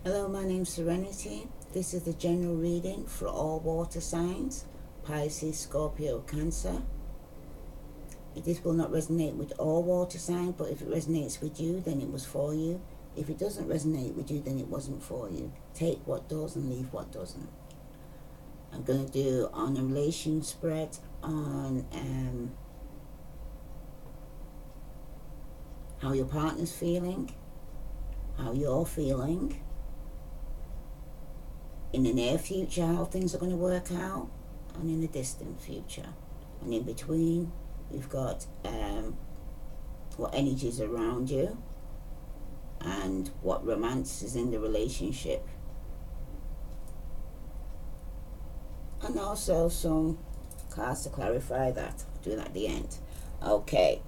Hello, my name's Serenity. This is the general reading for all water signs, Pisces, Scorpio, Cancer. This will not resonate with all water signs, but if it resonates with you, then it was for you. If it doesn't resonate with you, then it wasn't for you. Take what does and leave what doesn't. I'm going to do on a relation spread on how your partner's feeling, how you're feeling, in the near future how things are going to work out, and in the distant future. And in between, we've got what energies around you and what romance is in the relationship. And also some cards to clarify that. I'll do that at the end. Okay.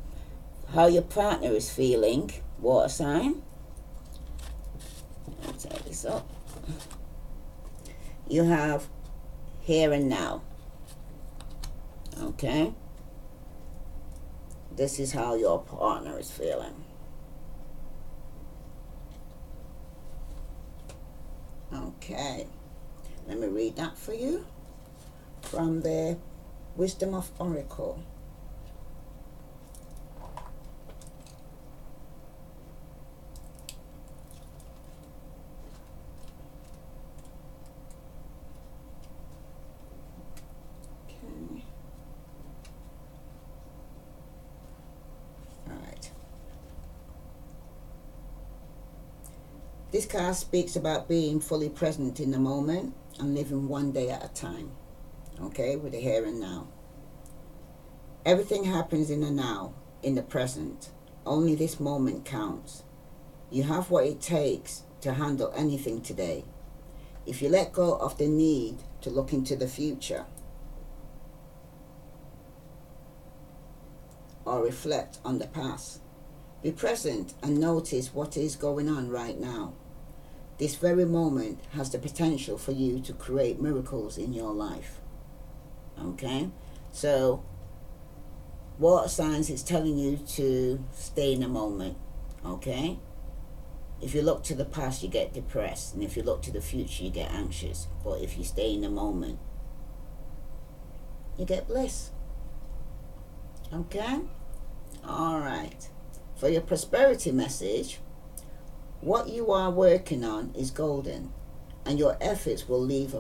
How your partner is feeling, water sign. Let's take this up. You have here and now. Okay? This is how your partner is feeling. Okay. Let me read that for you from the Wisdom of Oracle. This card speaks about being fully present in the moment and living one day at a time. Okay, with the here and now. Everything happens in the now, in the present. Only this moment counts. You have what it takes to handle anything today. If you let go of the need to look into the future or reflect on the past, be present and notice what is going on right now. This very moment has the potential for you to create miracles in your life. Okay? So, water signs is telling you to stay in the moment. Okay? If you look to the past, you get depressed. And if you look to the future, you get anxious. But if you stay in the moment, you get bliss. Okay? Alright. For your prosperity message, what you are working on is golden, and your efforts will leave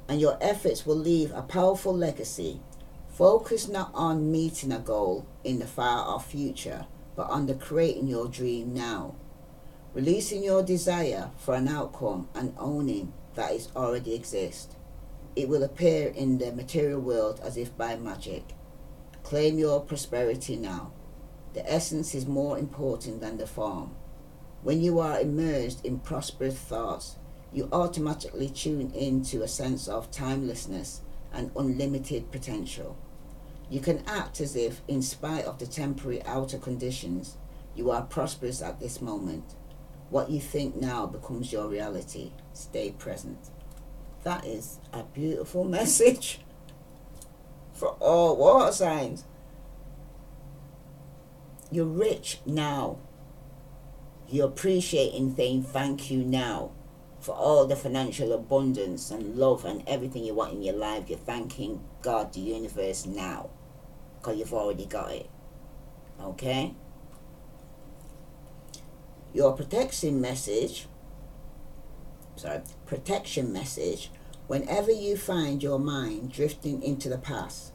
and your efforts will leave a powerful legacy. Focus not on meeting a goal in the far off future, but on the creating your dream now. Releasing your desire for an outcome and owning that it already exists. It will appear in the material world as if by magic. Claim your prosperity now. The essence is more important than the form. When you are immersed in prosperous thoughts, you automatically tune into a sense of timelessness and unlimited potential. You can act as if, in spite of the temporary outer conditions, you are prosperous at this moment. What you think now becomes your reality. Stay present. That is a beautiful message for all water signs. You're rich now. You're appreciating, saying thank you now for all the financial abundance and love and everything you want in your life. You're thanking God, the universe now, because you've already got it. Okay? Your protection message, whenever you find your mind drifting into the past,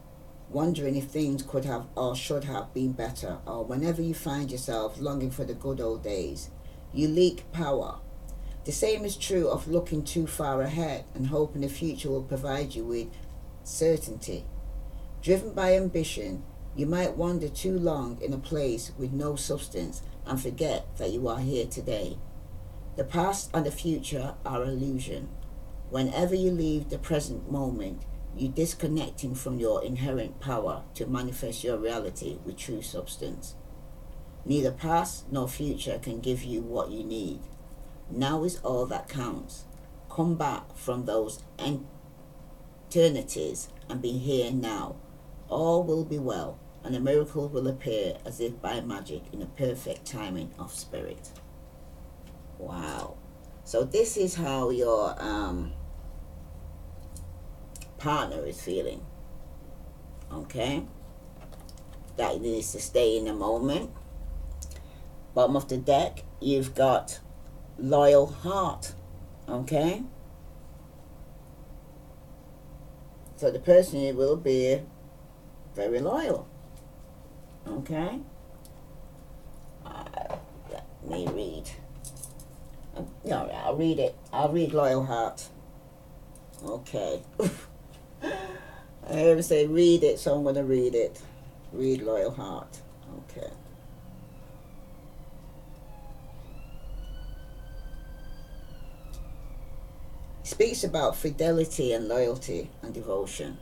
wondering if things could have or should have been better, or whenever you find yourself longing for the good old days, you leak power. The same is true of looking too far ahead and hoping the future will provide you with certainty. Driven by ambition, you might wander too long in a place with no substance and forget that you are here today. The past and the future are illusion. Whenever you leave the present moment, you're disconnecting from your inherent power to manifest your reality with true substance. Neither past nor future can give you what you need. Now is all that counts. Come back from those eternities and be here now. All will be well. and a miracle will appear as if by magic in a perfect timing of spirit. Wow. So this is how your partner is feeling. Okay? That needs to stay in the moment. Bottom of the deck, you've got loyal heart. Okay? So the person will be very loyal. Okay? Let me read. No, I'll read it. I'll read loyal heart. Okay. I heard him say read it, so I'm going to read it. Read loyal heart. Okay. Speaks about fidelity and loyalty and devotion.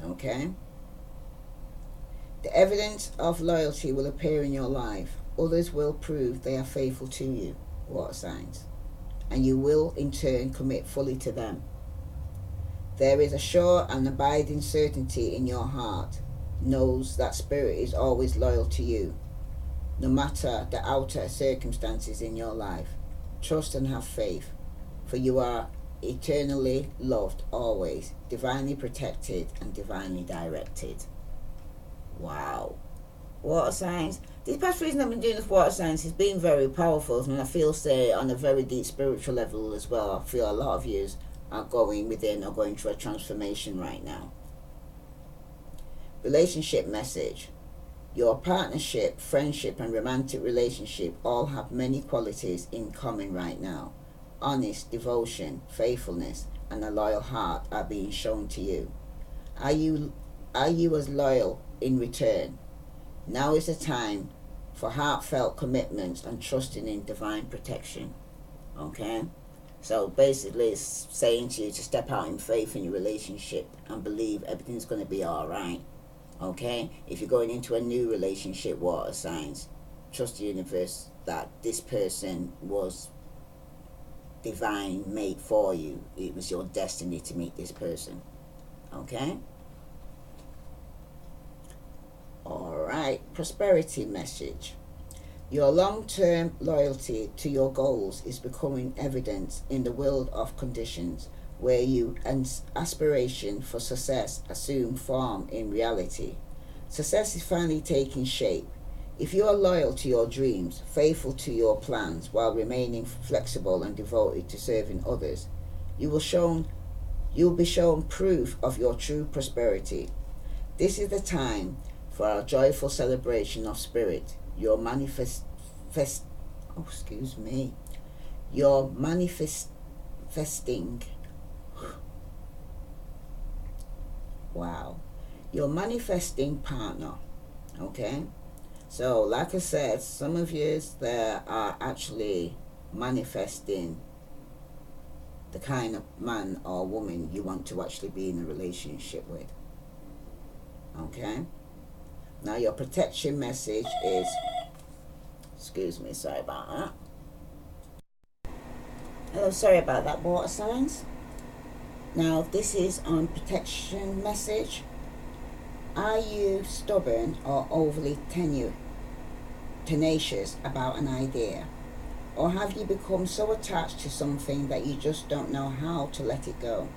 Okay? The evidence of loyalty will appear in your life. Others will prove they are faithful to you, water signs, and you will in turn commit fully to them. There is a sure and abiding certainty in your heart, knows that spirit is always loyal to you, no matter the outer circumstances in your life. Trust and have faith, for you are eternally loved always, divinely protected and divinely directed. Wow. Water signs. This past reason I've been doing this water signs has been very powerful, and I feel say on a very deep spiritual level as well. I feel a lot of you are going within or going through a transformation right now. Relationship message. Your partnership, friendship and romantic relationship all have many qualities in common right now. Honest, devotion, faithfulness and a loyal heart are being shown to you. Are you as loyal in return? Now is the time for heartfelt commitments and trusting in divine protection. Okay? So basically it's saying to you to step out in faith in your relationship and believe everything's going to be alright. Okay? If you're going into a new relationship, water signs, trust the universe that this person was divine made for you. It was your destiny to meet this person. Okay? Alright, prosperity message. Your long-term loyalty to your goals is becoming evident in the world of conditions where you and aspiration for success assume form in reality. Success is finally taking shape. If you are loyal to your dreams, faithful to your plans while remaining flexible and devoted to serving others, you will be shown proof of your true prosperity. This is the time for a joyful celebration of spirit. Your manifesting wow, your manifesting partner. Okay, so like I said, some of you there are actually manifesting the kind of man or woman you want to actually be in a relationship with. Okay, now your protection message is, excuse me, sorry about that. Hello, sorry about that, water signs. Now this is on protection message. Are you stubborn or overly tenacious about an idea? Or have you become so attached to something that you just don't know how to let it go?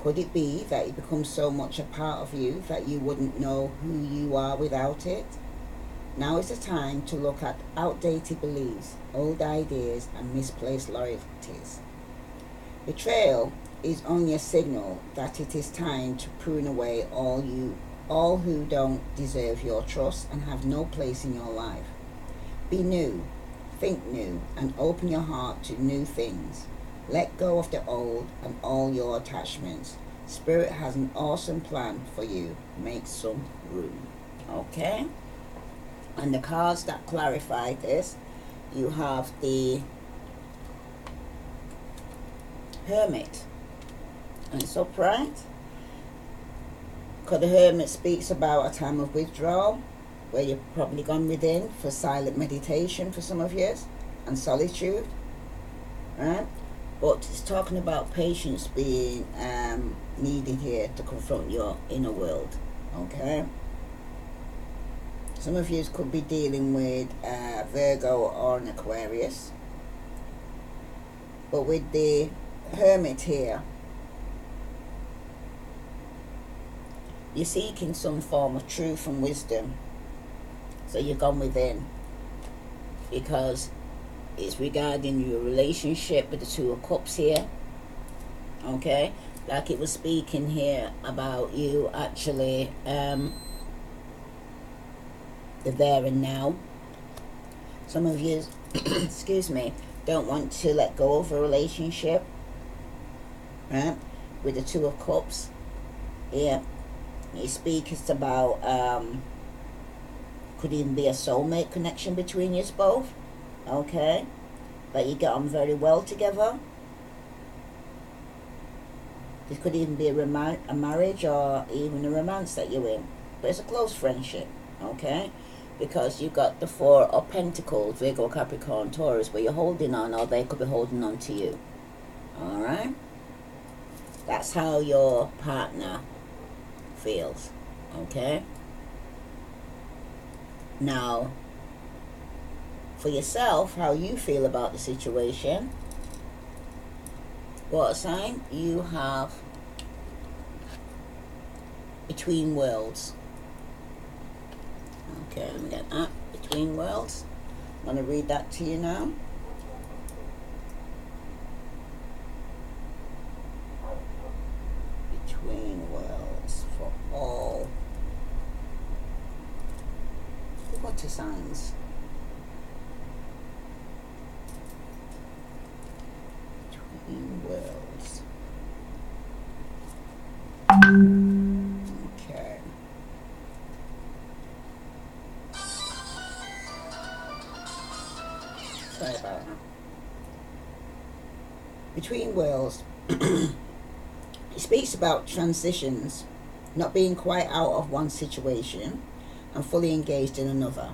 Could it be that it becomes so much a part of you that you wouldn't know who you are without it? Now is the time to look at outdated beliefs, old ideas and misplaced loyalties. Betrayal is only a signal that it is time to prune away all who don't deserve your trust and have no place in your life. Be new, think new, and open your heart to new things. Let go of the old and all your attachments. Spirit has an awesome plan for you. Make some room. Okay? And the cards that clarify this, you have the Hermit. And it's upright. Because the Hermit speaks about a time of withdrawal, where you've probably gone within for silent meditation for some of you, and solitude. Right? But it's talking about patience being needed here to confront your inner world. Okay? Some of you could be dealing with Virgo or an Aquarius. But with the Hermit here, you're seeking some form of truth and wisdom. So you've gone within, because it's regarding your relationship with the Two of Cups here. Okay, like it was speaking here about you actually the there and now. Some of you excuse me, don't want to let go of a relationship, right? With the Two of Cups here, you speak, it's about could even be a soulmate connection between you both. Okay, that you get on very well together. This could even be a marriage or even a romance that you're in, but it's a close friendship. Okay, because you got the Four of Pentacles, Virgo, Capricorn, Taurus, where you're holding on, or they could be holding on to you. All right, that's how your partner feels. Okay, now for yourself, how you feel about the situation. Water sign, you have Between Worlds. Okay, let me get that. Between Worlds. I'm going to read that to you now. Between Worlds for all water signs. Between Worlds. Okay. Sorry about that. Between Worlds. It speaks about transitions, not being quite out of one situation and fully engaged in another.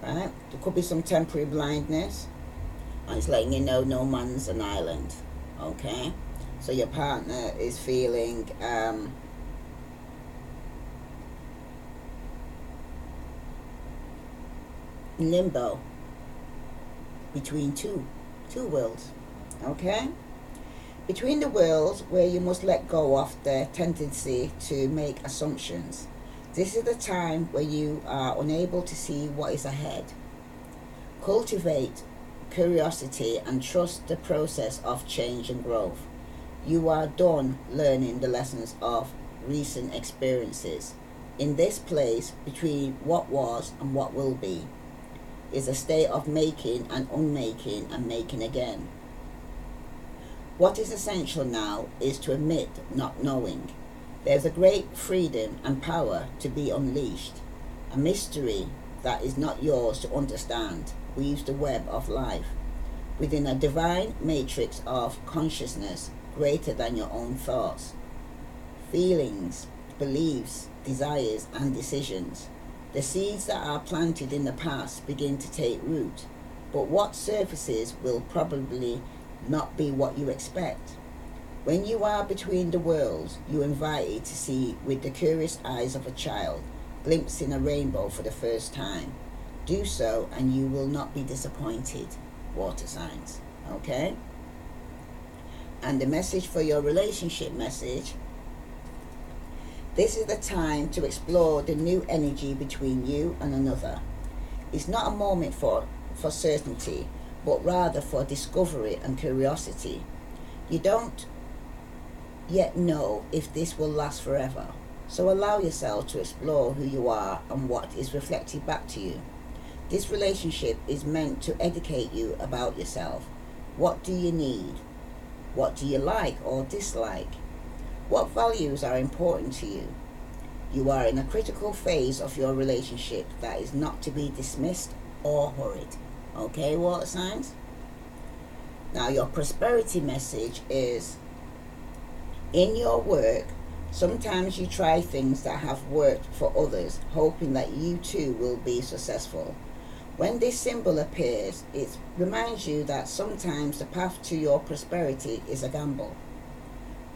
Right? There could be some temporary blindness, and it's letting you know no man's an island. Okay? So your partner is feeling limbo between two worlds. Okay? Between the worlds, where you must let go of the tendency to make assumptions. This is the time where you are unable to see what is ahead. Cultivate curiosity and trust the process of change and growth. You are done learning the lessons of recent experiences. In this place, between what was and what will be, is a state of making and unmaking and making again. What is essential now is to admit not knowing. There's a great freedom and power to be unleashed. A mystery that is not yours to understand weaves the web of life within a divine matrix of consciousness greater than your own thoughts, feelings, beliefs, desires, and decisions. The seeds that are planted in the past begin to take root, but what surfaces will probably not be what you expect. When you are between the worlds, you are invited to see with the curious eyes of a child, glimpsing a rainbow for the first time. Do so and you will not be disappointed. Water signs. Okay? And the message for your relationship message. This is the time to explore the new energy between you and another. It's not a moment for certainty, but rather for discovery and curiosity. You don't yet know if this will last forever, so allow yourself to explore who you are and what is reflected back to you. This relationship is meant to educate you about yourself. What do you need? What do you like or dislike? What values are important to you? You are in a critical phase of your relationship that is not to be dismissed or hurried. Okay, water signs? Now your prosperity message is, in your work, sometimes you try things that have worked for others, hoping that you too will be successful. When this symbol appears, it reminds you that sometimes the path to your prosperity is a gamble.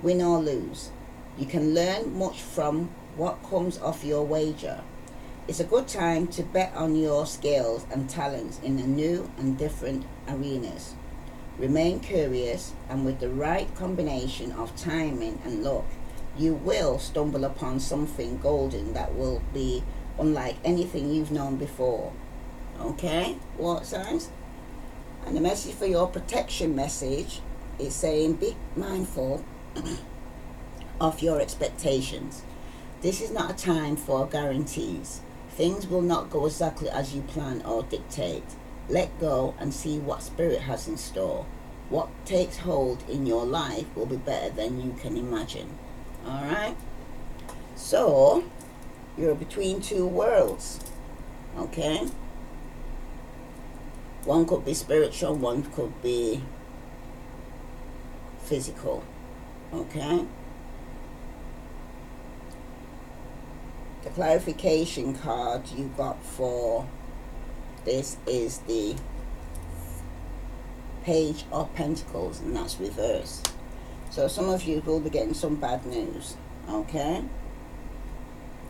Win or lose. You can learn much from what comes off your wager. It's a good time to bet on your skills and talents in a new and different arenas. Remain curious, and with the right combination of timing and luck, you will stumble upon something golden that will be unlike anything you've known before. Okay, water signs? And the message for your protection message is saying be mindful of your expectations. This is not a time for guarantees. Things will not go exactly as you plan or dictate. Let go and see what Spirit has in store. What takes hold in your life will be better than you can imagine. Alright? So, you're between two worlds. Okay? One could be spiritual, one could be physical. Okay? The clarification card you got for this is the Page of Pentacles, and that's reversed. So some of you will be getting some bad news. Okay?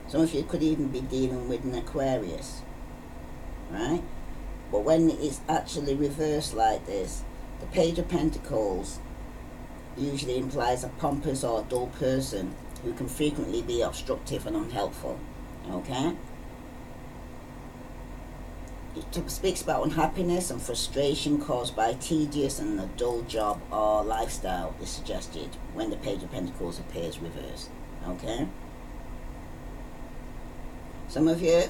Some of you could even be dealing with an Aquarius. Right? But when it's actually reversed like this, the Page of Pentacles usually implies a pompous or dull person who can frequently be obstructive and unhelpful. Okay? It speaks about unhappiness and frustration caused by tedious and a dull job or lifestyle is suggested when the Page of Pentacles appears reversed. Okay? Some of you,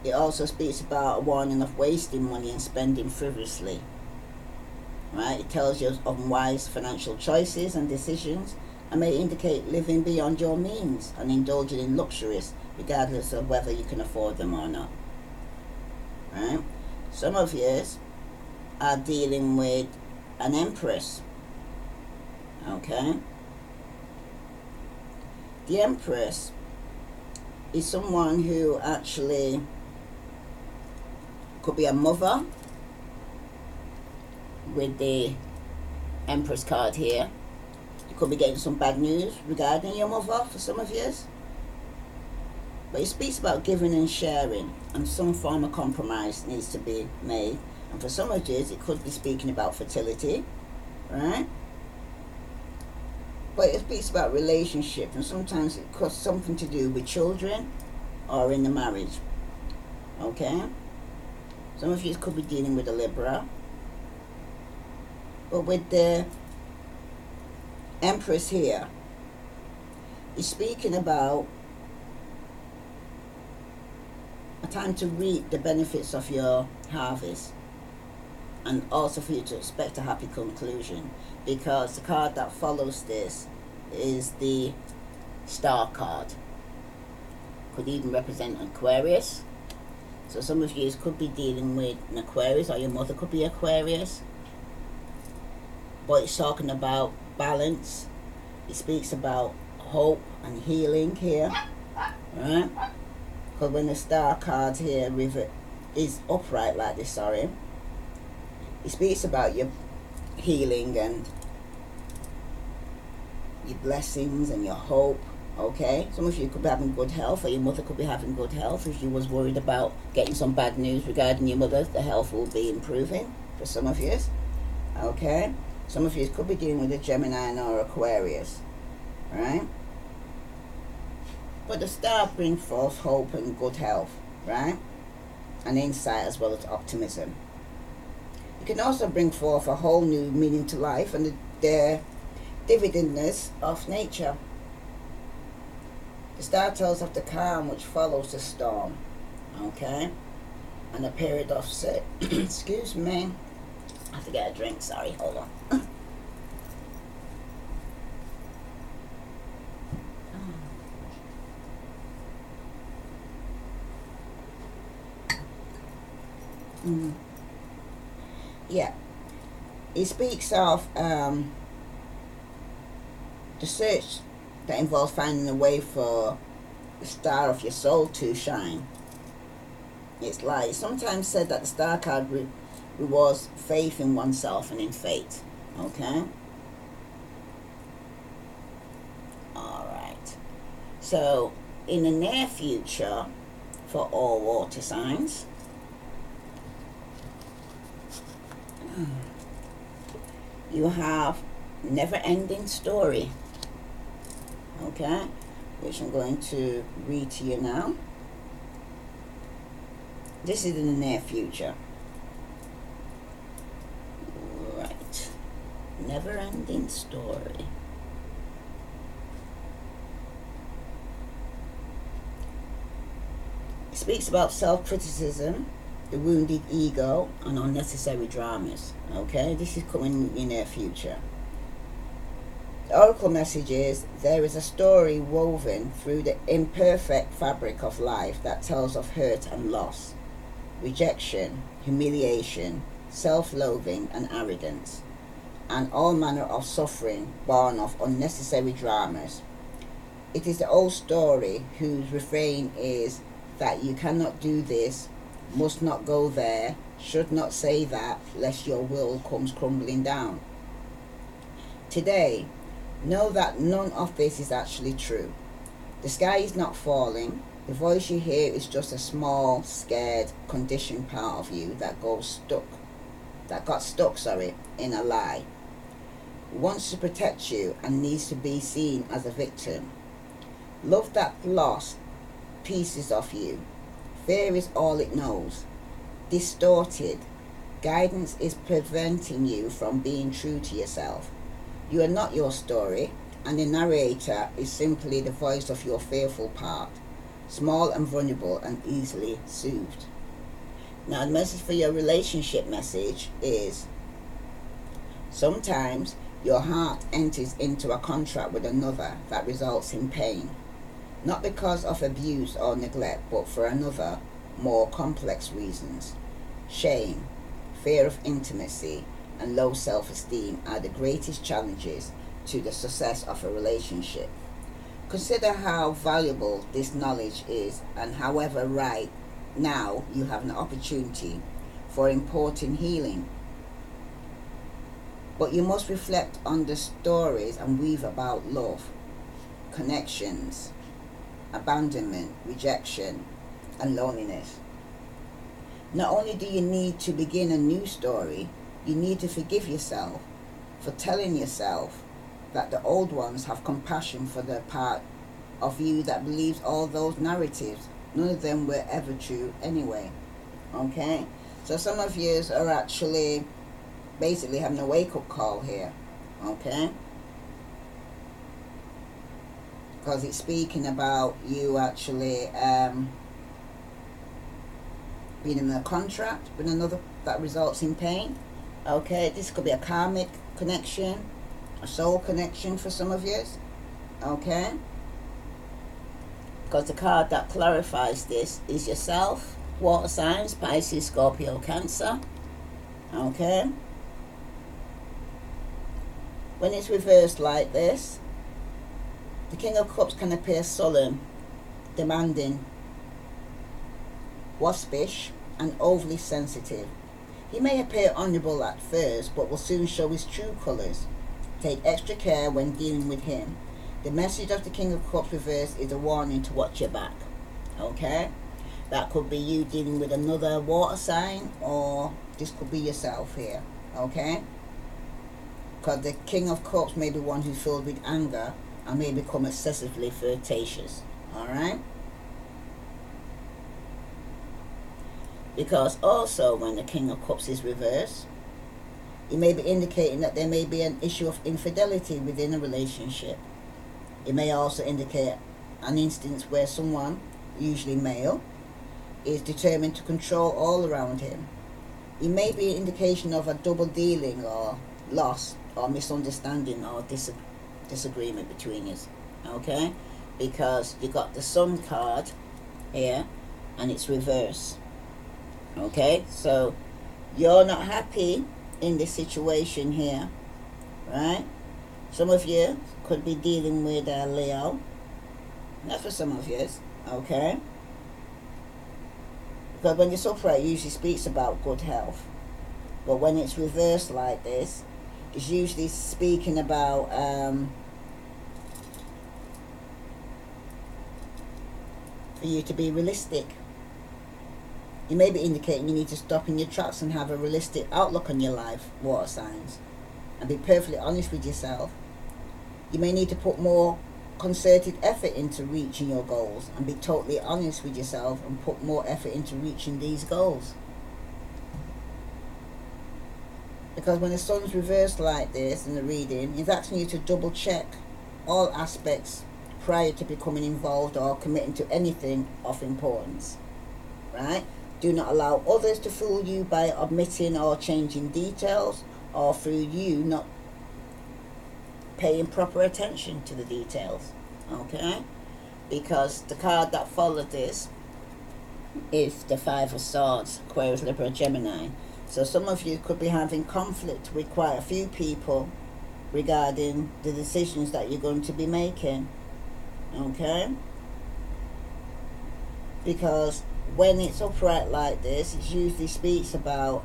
it also speaks about a warning of wasting money and spending frivolously. Right? It tells you of unwise financial choices and decisions, and may indicate living beyond your means and indulging in luxuries regardless of whether you can afford them or not. Right? Some of you are dealing with an Empress. Okay? The Empress is someone who actually could be a mother with the Empress card here. You could be getting some bad news regarding your mother for some of you. But it speaks about giving and sharing, and some form of compromise needs to be made. And for some of you, it could be speaking about fertility, right? But it speaks about relationship, and sometimes it could something to do with children or in the marriage. Okay? Some of you could be dealing with a Libra. But with the Empress here, it's speaking about a time to reap the benefits of your harvest, and also for you to expect a happy conclusion, because the card that follows this is the Star card. Could even represent Aquarius. So some of you could be dealing with an Aquarius, or your mother could be Aquarius. But it's talking about balance. It speaks about hope and healing here. Right? Because when the Star card here is upright like this, sorry, it speaks about your healing and your blessings and your hope. Okay? Some of you could be having good health, or your mother could be having good health. If you was worried about getting some bad news regarding your mother, the health will be improving for some of you. Okay? Some of you could be dealing with a Gemini or Aquarius. Right? But the Star brings forth hope and good health, right? And insight as well as optimism. It can also bring forth a whole new meaning to life and the dividendness of nature. The Star tells of the calm which follows the storm, okay? And a period of excuse me, I have to get a drink, sorry, hold on. Yeah, it speaks of the search that involves finding a way for the star of your soul to shine. It's like sometimes said that the Star card rewards faith in oneself and in fate. Okay. All right. So in the near future, for all water signs. You have never-ending story, okay, which I'm going to read to you now. This is in the near future. Right. Never-ending story. It speaks about self-criticism, the wounded ego, and unnecessary dramas. Okay, this is coming in the near future. The oracle message is, there is a story woven through the imperfect fabric of life that tells of hurt and loss, rejection, humiliation, self-loathing and arrogance, and all manner of suffering born of unnecessary dramas. It is the old story whose refrain is that you cannot do this, must not go there, should not say that, lest your world comes crumbling down. Today, know that none of this is actually true. The sky is not falling. The voice you hear is just a small, scared, conditioned part of you that got stuck in a lie. It wants to protect you and needs to be seen as a victim. Love that lost pieces of you. Fear is all it knows. Distorted. Guidance is preventing you from being true to yourself. You are not your story, and the narrator is simply the voice of your fearful part, small and vulnerable and easily soothed. Now the message for your relationship message is, sometimes your heart enters into a contract with another that results in pain. Not because of abuse or neglect, but for another, more complex reasons. Shame, fear of intimacy, and low self-esteem are the greatest challenges to the success of a relationship. Consider how valuable this knowledge is, and however right now you have an opportunity for important healing. But you must reflect on the stories and weave about love, connections, abandonment, rejection, and loneliness. Not only do you need to begin a new story, you need to forgive yourself for telling yourself that the old ones have compassion for the part of you that believes all those narratives. None of them were ever true anyway. Okay? So some of you are actually basically having a wake-up call here. Okay? Because it's speaking about you actually being in a contract with another that results in pain. Okay, this could be a karmic connection, a soul connection for some of you. Okay, because the card that clarifies this is yourself, water signs, Pisces, Scorpio, Cancer. Okay, when it's reversed like this, the King of Cups can appear sullen, demanding, waspish, and overly sensitive. He may appear honourable at first, but will soon show his true colours. Take extra care when dealing with him. The message of the King of Cups reversed is a warning to watch your back. Okay? That could be you dealing with another water sign, or this could be yourself here. Okay? Because the King of Cups may be one who's filled with anger and may become excessively flirtatious. Alright? Because also when the King of Cups is reversed, it may be indicating that there may be an issue of infidelity within a relationship. It may also indicate an instance where someone, usually male, is determined to control all around him. It may be an indication of a double dealing or loss or misunderstanding or disagreement between you. Okay? Because you got the Sun card here and it's reversed. Okay, so you're not happy in this situation here, right? Some of you could be dealing with a Leo. That's for some of you, okay? Because when it's upright, it usually speaks about good health. But when it's reversed like this, it's usually speaking about for you to be realistic You may be indicating you need to stop in your tracks and have a realistic outlook on your life, water signs, and be perfectly honest with yourself. You may need to put more concerted effort into reaching your goals and be totally honest with yourself and put more effort into reaching these goals. Because when the sun's reversed like this in the reading, it's asking you to double check all aspects prior to becoming involved or committing to anything of importance. Right? Do not allow others to fool you by omitting or changing details, or through you not paying proper attention to the details. Okay? Because the card that followed this is the Five of Swords, Aquarius, Libra, Gemini. So some of you could be having conflict with quite a few people regarding the decisions that you're going to be making. Okay? Because when it's upright like this, it usually speaks about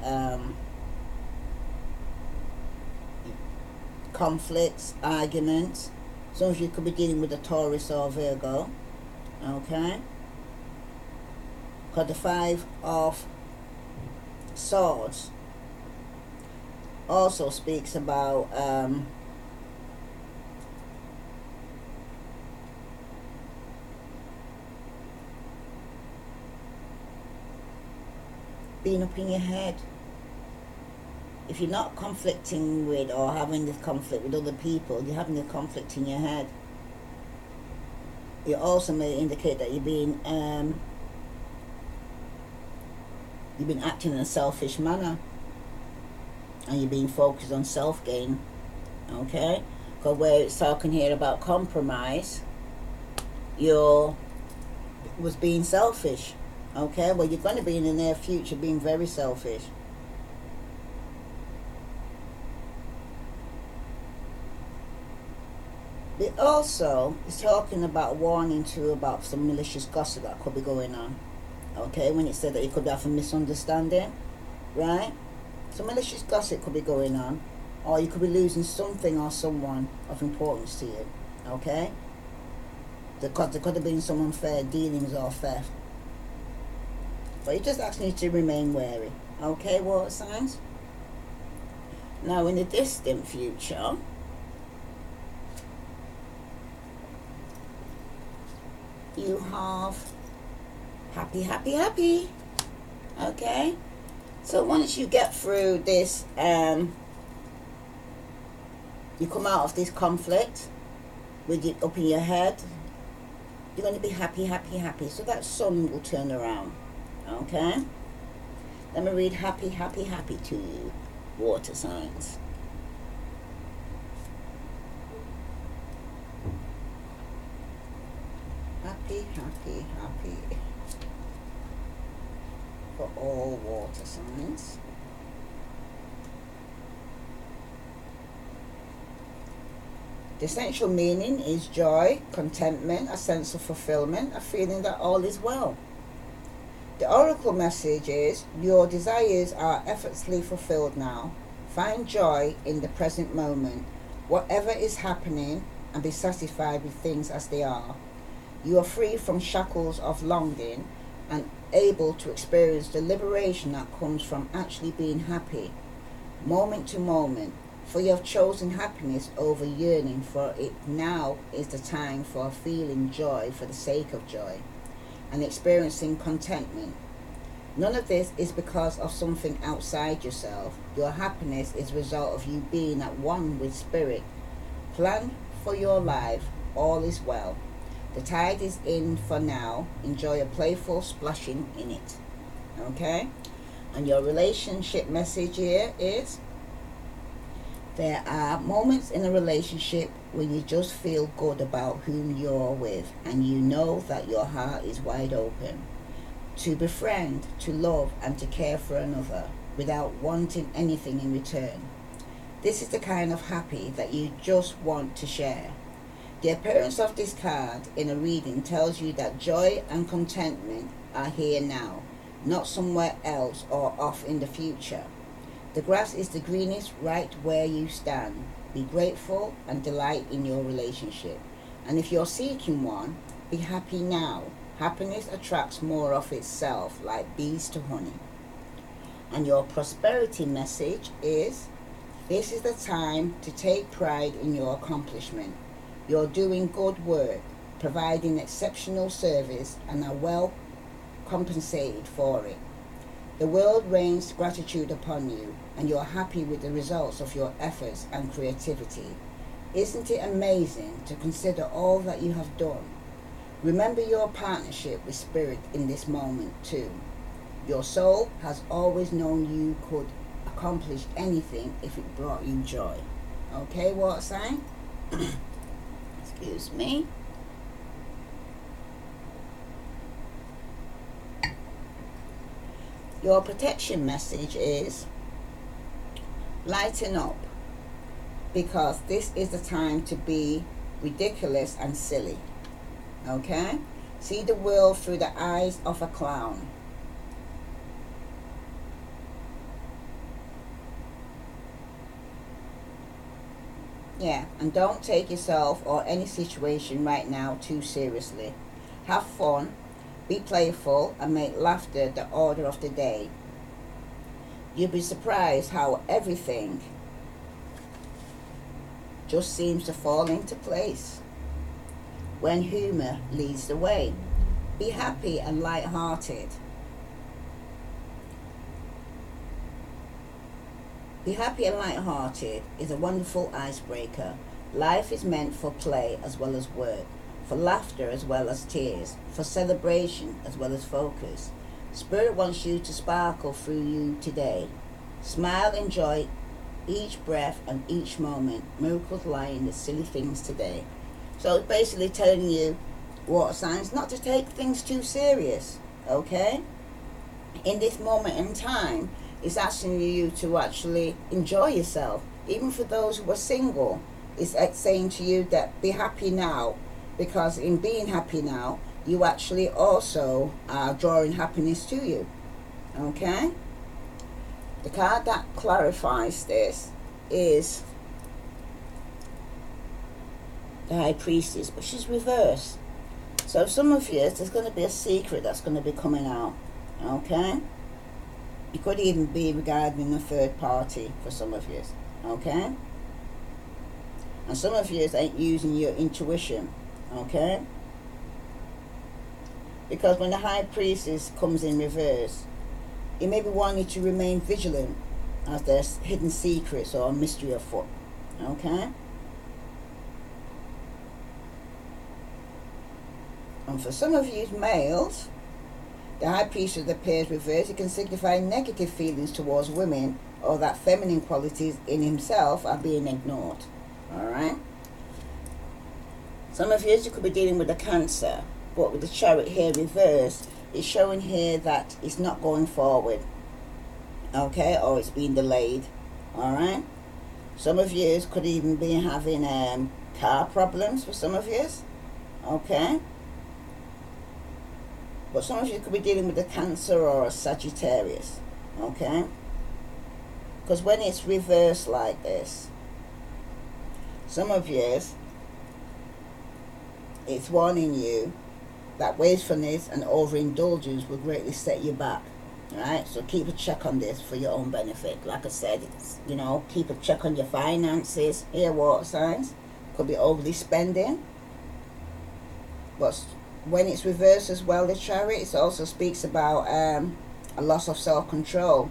conflicts, arguments. Some of you could be dealing with a Taurus or Virgo. Okay? Because the Five of Swords also speaks about being up in your head. If you're not conflicting with or having this conflict with other people, you're having a conflict in your head. It also may indicate that you've been acting in a selfish manner, and you're being focused on self-gain. Okay? Because where it's talking here about compromise, you was being selfish. Okay? Well, you're going to be in the near future being very selfish. It also is talking about warning too about some malicious gossip that could be going on. Okay, when it said that you could have a misunderstanding, right? Some malicious gossip could be going on, or you could be losing something or someone of importance to you. Okay, there could have been some unfair dealings or theft, but it just asking you to remain wary. Okay, water signs. Now, in the distant future, you have happy, happy, happy. Okay? So once you get through this, you come out of this conflict with it up in your head, you're going to be happy, happy, happy. So that sun will turn around. Okay? Let me read happy, happy, happy to you, water signs. Happy, happy, happy. For all water signs. The essential meaning is joy, contentment, a sense of fulfillment, a feeling that all is well. The oracle message is, your desires are effortlessly fulfilled now. Find joy in the present moment, whatever is happening, and be satisfied with things as they are. You are free from shackles of longing and able to experience the liberation that comes from actually being happy, moment to moment, for you have chosen happiness over yearning for it. Now is the time for feeling joy for the sake of joy and experiencing contentment. None of this is because of something outside yourself. Your happiness is a result of you being at one with spirit. Plan for your life, all is well. The tide is in for now. Enjoy a playful splashing in it. Okay? And your relationship message here is, there are moments in a relationship when you just feel good about whom you're with, and you know that your heart is wide open to befriend, to love, and to care for another without wanting anything in return. This is the kind of happy that you just want to share. The appearance of this card in a reading tells you that joy and contentment are here now, not somewhere else or off in the future. The grass is the greenest right where you stand. Be grateful and delight in your relationship. And if you're seeking one, be happy now. Happiness attracts more of itself, like bees to honey. And your prosperity message is, this is the time to take pride in your accomplishment. You're doing good work, providing exceptional service, and are well compensated for it. The world rains gratitude upon you, and you're happy with the results of your efforts and creativity. Isn't it amazing to consider all that you have done? Remember your partnership with Spirit in this moment too. Your soul has always known you could accomplish anything if it brought you joy. Okay, water sign? Excuse me. Your protection message is, lighten up, because this is the time to be ridiculous and silly. Okay? See the world through the eyes of a clown. Yeah, and don't take yourself or any situation right now too seriously. Have fun, be playful, and make laughter the order of the day. You'll be surprised how everything just seems to fall into place when humor leads the way. Be happy and light-hearted. Be happy and light-hearted is a wonderful icebreaker. Life is meant for play as well as work, for laughter as well as tears, for celebration as well as focus. Spirit wants you to sparkle through you today. Smile, enjoy each breath and each moment. Miracles lie in the silly things today. So it's basically telling you, water signs, not to take things too serious, okay? In this moment in time, it's asking you to actually enjoy yourself. Even for those who are single, it's saying to you that be happy now, because in being happy now, you actually also are drawing happiness to you, okay? The card that clarifies this is the High Priestess, but she's reversed. So some of you, there's going to be a secret that's going to be coming out, okay? It could even be regarding a third party for some of you, okay? And some of you ain't using your intuition, okay? Because when the High Priestess comes in reverse, it may be wanting you to remain vigilant as there's hidden secrets or a mystery afoot, okay? And for some of you males, the High Priestess appears reversed. It can signify negative feelings towards women, or that feminine qualities in himself are being ignored. Alright? Some of you could be dealing with a Cancer, but with the Chariot here reversed, it's showing here that it's not going forward. Okay? Or it's being delayed. Alright? Some of you could even be having car problems for some of you. Okay? But some of you could be dealing with a Cancer or a Sagittarius, okay? Because when it's reversed like this, some of you, it's warning you that wastefulness and overindulgence will greatly set you back, right? So keep a check on this for your own benefit. Like I said, it's, you know, keep a check on your finances. Here, water signs, could be overly spending, but when it's reversed as well, the Chariot, it also speaks about a loss of self-control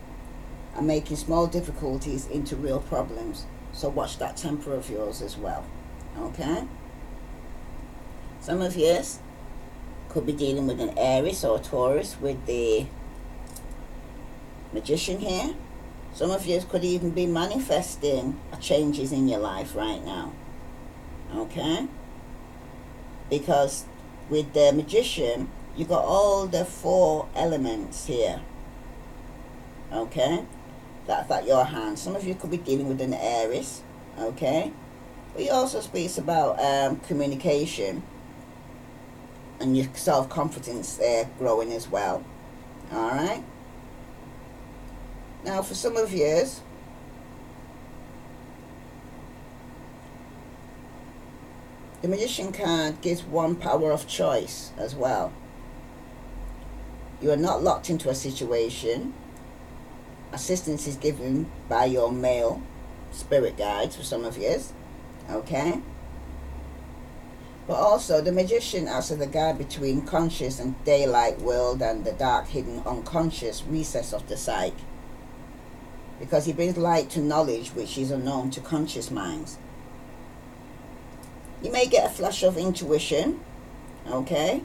and making small difficulties into real problems. So watch that temper of yours as well, okay? Some of you could be dealing with an Aries or a Taurus with the Magician here. Some of you could even be manifesting changes in your life right now, okay? Because with the Magician, you got all the 4 elements here, okay? That's at your hand. Some of you could be dealing with an Aries, okay? But he also speaks about communication and your self-confidence there growing as well, all right? Now, for some of you, the Magician card gives one power of choice as well. You are not locked into a situation. Assistance is given by your male spirit guides for some of you, okay? But also, the magician acts as the guide between conscious and daylight world and the dark, hidden, unconscious recess of the psyche, because he brings light to knowledge which is unknown to conscious minds. You may get a flash of intuition, okay,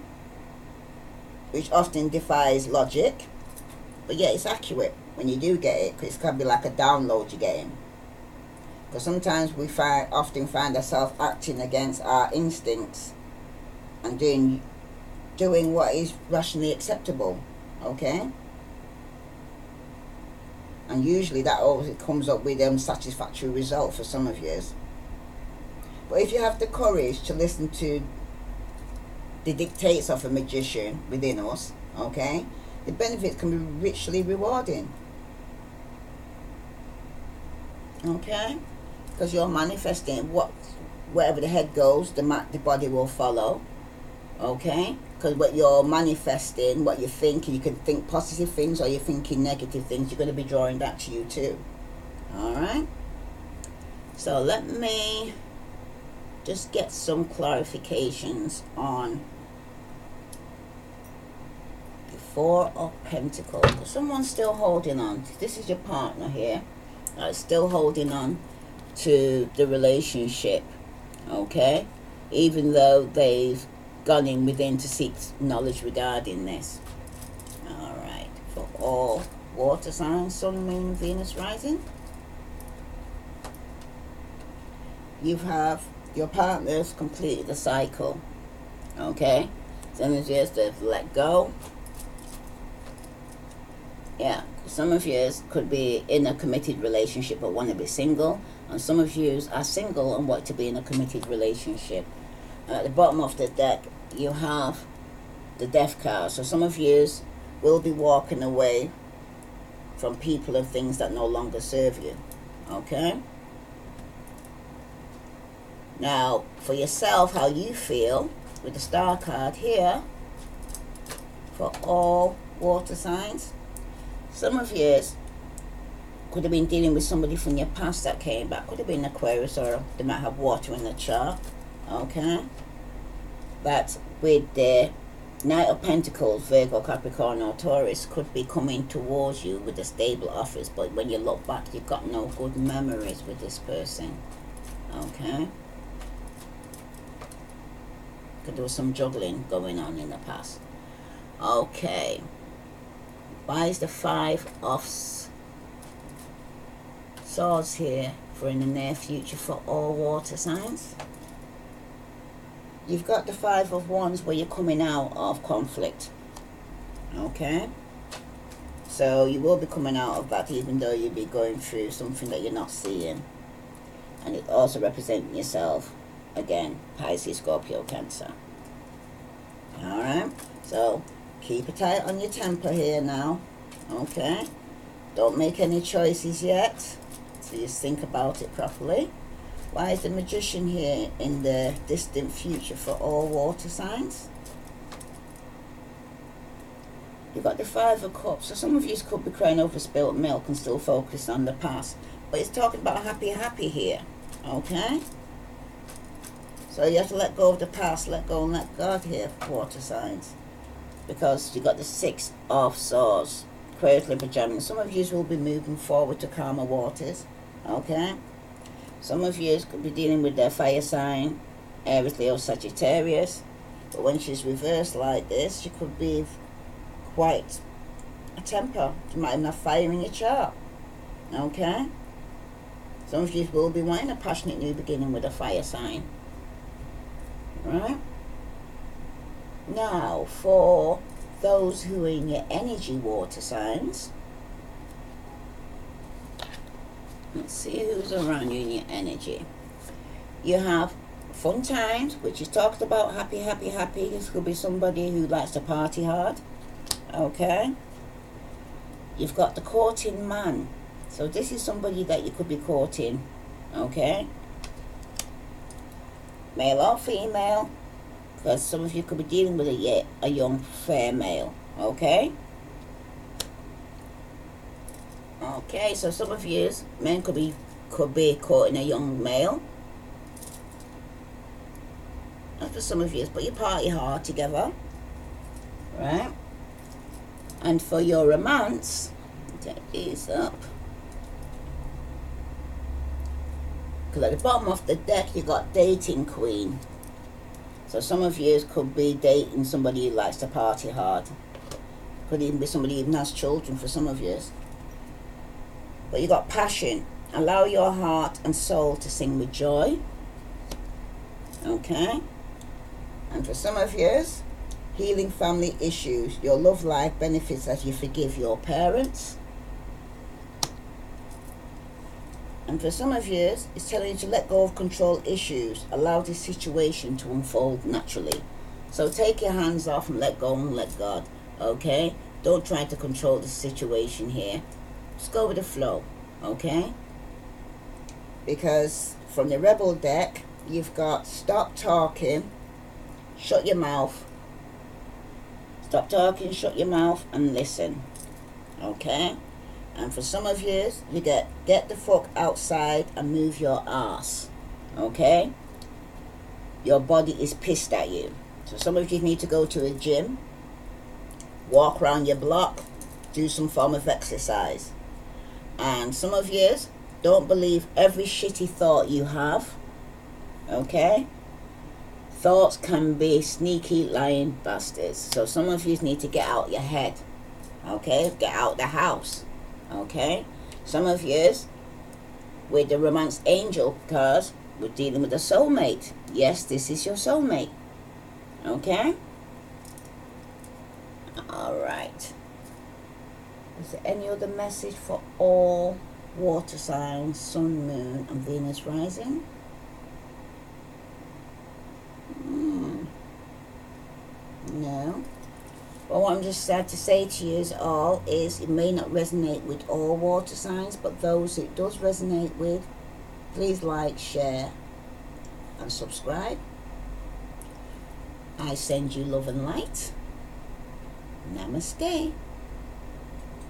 which often defies logic, but yeah, it's accurate when you do get it, because it can be like a download you're getting. Because sometimes we often find ourselves acting against our instincts and doing what is rationally acceptable, okay? And usually that always comes up with a satisfactory result for some of you. But if you have the courage to listen to the dictates of a magician within us, okay, the benefits can be richly rewarding, okay? Because you're manifesting wherever the head goes, the body will follow, okay? Because what you're manifesting, what you're thinking, you can think positive things or you're thinking negative things, you're going to be drawing that to you too. Alright? So let me just get some clarifications on the Four of Pentacles. Someone's still holding on. This is your partner here. Still holding on to the relationship, okay? Even though they've gone in within to seek knowledge regarding this. Alright, for all water signs, Sun, Moon, Venus rising. You have your partners completed the cycle, okay? Some of you have let go. Yeah, some of you could be in a committed relationship but want to be single, and some of you are single and want to be in a committed relationship. At the bottom of the deck, you have the Death card. So some of you will be walking away from people and things that no longer serve you, okay? Now, for yourself, how you feel with the Star card here for all water signs. Some of you could have been dealing with somebody from your past that came back. Could have been Aquarius, or they might have water in the chart, okay? But with the Knight of Pentacles, Virgo, Capricorn or Taurus could be coming towards you with a stable office, but when you look back, you've got no good memories with this person, okay? Because there was some juggling going on in the past. Okay. Why is the Five of Swords here for in the near future for all water signs? You've got the Five of Wands where you're coming out of conflict, okay? So you will be coming out of that, even though you'll be going through something that you're not seeing. And it also representing yourself, again, Pisces, Scorpio, Cancer. Alright, so keep it tight on your temper here now, okay? Don't make any choices yet, so just think about it properly. Why is the Magician here in the distant future for all water signs? You've got the Five of Cups, so some of you could be crying over spilt milk and still focused on the past. But it's talking about happy here, okay? So you have to let go of the past, let go and let God here, water signs. Because you've got the Six of Swords, Aquarius, Libra, Gemini. Some of you will be moving forward to calmer waters, okay? Some of you could be dealing with their fire sign, Aries, Leo, Sagittarius. But when she's reversed like this, she could be quite a temper. You might even have fire in your chart, okay? Some of you will be wanting a passionate new beginning with a fire sign. Right? Now, for those who are in your energy water signs, let's see who's around you in your energy. You have fun times, which is talked about happy. This could be somebody who likes to party hard, okay? You've got the courting man. So this is somebody that you could be courting, okay? Male or female, because some of you could be dealing with a young fair male, okay? Okay, so some of you men could be caught in a young male. And for some of you, but you party hard together, right? And for your romance, take these up. Because at the bottom of the deck, you got dating queen. So some of you could be dating somebody who likes to party hard. Could even be somebody who even has children for some of you. But you got passion. Allow your heart and soul to sing with joy. Okay. And for some of you, healing family issues. Your love life benefits as you forgive your parents. And for some of you, it's telling you to let go of control issues. Allow this situation to unfold naturally. So take your hands off and let go and let God. Okay? Don't try to control the situation here. Just go with the flow. Okay? Because from the Rebel deck, you've got stop talking, shut your mouth. Stop talking, shut your mouth, and listen. Okay? And for some of you, you get the fuck outside and move your ass. Okay? Your body is pissed at you. So some of you need to go to a gym, walk around your block, do some form of exercise. And some of you don't believe every shitty thought you have. Okay? Thoughts can be sneaky lying bastards. So some of you need to get out your head. Okay? Get out the house. Okay? Some of you with the romance angel card, we're dealing with a soulmate. Yes, this is your soulmate. Okay? Alright. Is there any other message for all water signs, sun, moon, and Venus rising? No. Well, what I'm just sad to say to you all is it may not resonate with all water signs, but those it does resonate with, please like, share, and subscribe. I send you love and light. Namaste.